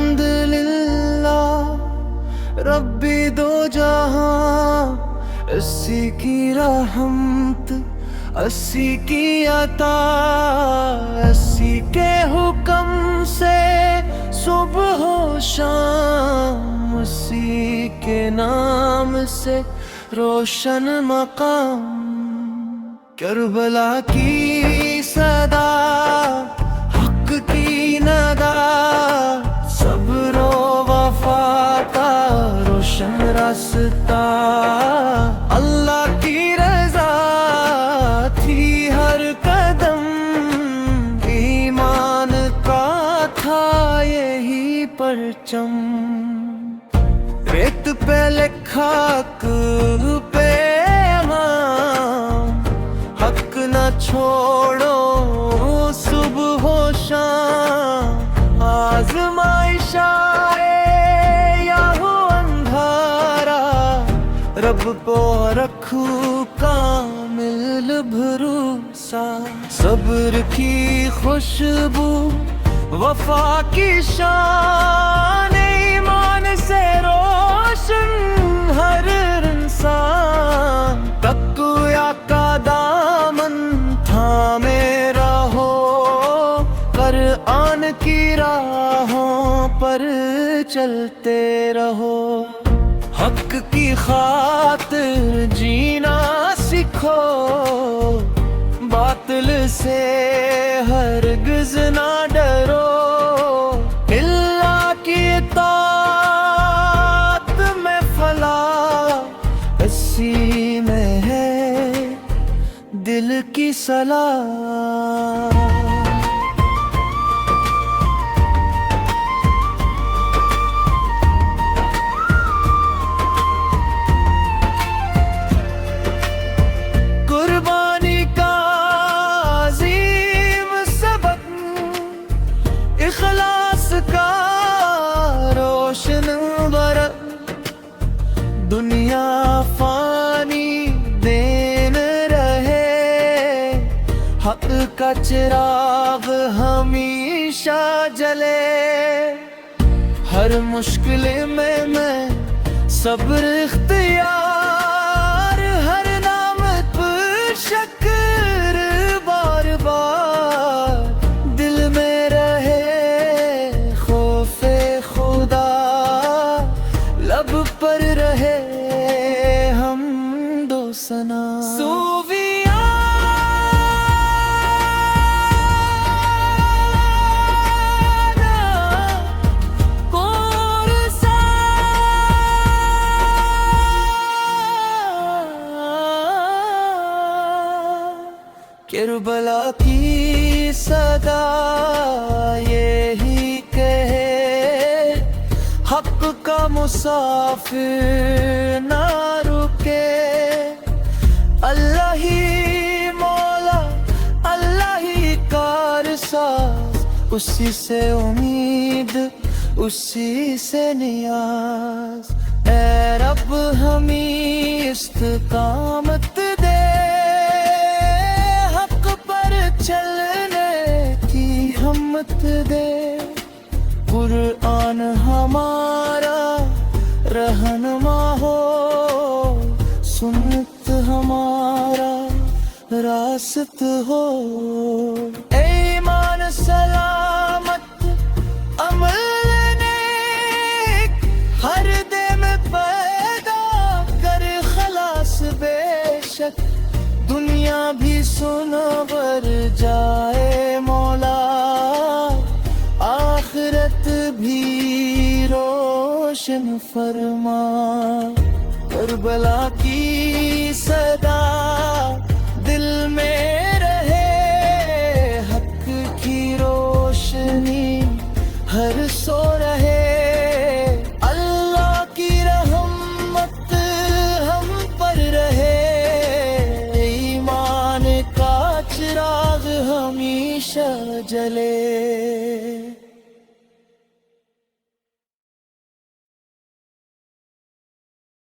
الحمدللہ ربی دو جہاں، اسی کی رحمت اسی کی عطا، اسی کے حکم سے صبح و شام، اسی کے نام سے روشن مقام، کربلا کی صدا حق کی ندا، صبر و وفا کا روشن راستہ، اللہ کی رضا تھی ہر قدم، ایمان کا تھا یہی پرچم، ریت پہ لکھا حق پہ حق نہ چھوڑو صبح و شام، آزمائش آئے یا ہو اندھارا، رب کو رکھو کامل بھروسہ، صبر کی خوشبو وفا کی شان، ایمان سے روشن ہر انسان، تقوی کا دامن تھامے رہو، قرآن کی راہوں پر چلتے رہو، حق کی خاطر جینا سیکھو، باطل سے ہرگز نہ ڈرو، اللہ کی اطاعت میں فلاح، اسی میں ہے دل کی صلاح۔ قربانی کا عظیم سبق، اخلاص کا روشن برق، دنیا فانی دین رہے، حق کا چراغ ہمیشہ جلے، ہر مشکل میں صبر اختیار، ہر نعمت پر شکر بار بار، دل میں رہے خوف خدا، لب پر رہے حمد و ثنا، کربلا کی صدا یہی کہے، حق کا مسافر نہ رکے، اللہ ہی مولا اللہ ہی کارساز، اسی سے امید اسی سے نیاز، اے رب ہمیں استقامت دے، چلنے کی ہمت دے، قرآن ہمارا رہنما ہو، سنت ہمارا راست ہو، ایمان سلامت عمل نیک، ہر دم پیدا کر خلاص، بے شک دنیا بھی سنور جائے مولا، آخرت بھی روشن فرما، کربلا کی صدا دل میں رہے، حق کی روشنی ہر سو رہے، اللہ کی رحمت ہم پر رہے، چراغ ہمیشہ جلے.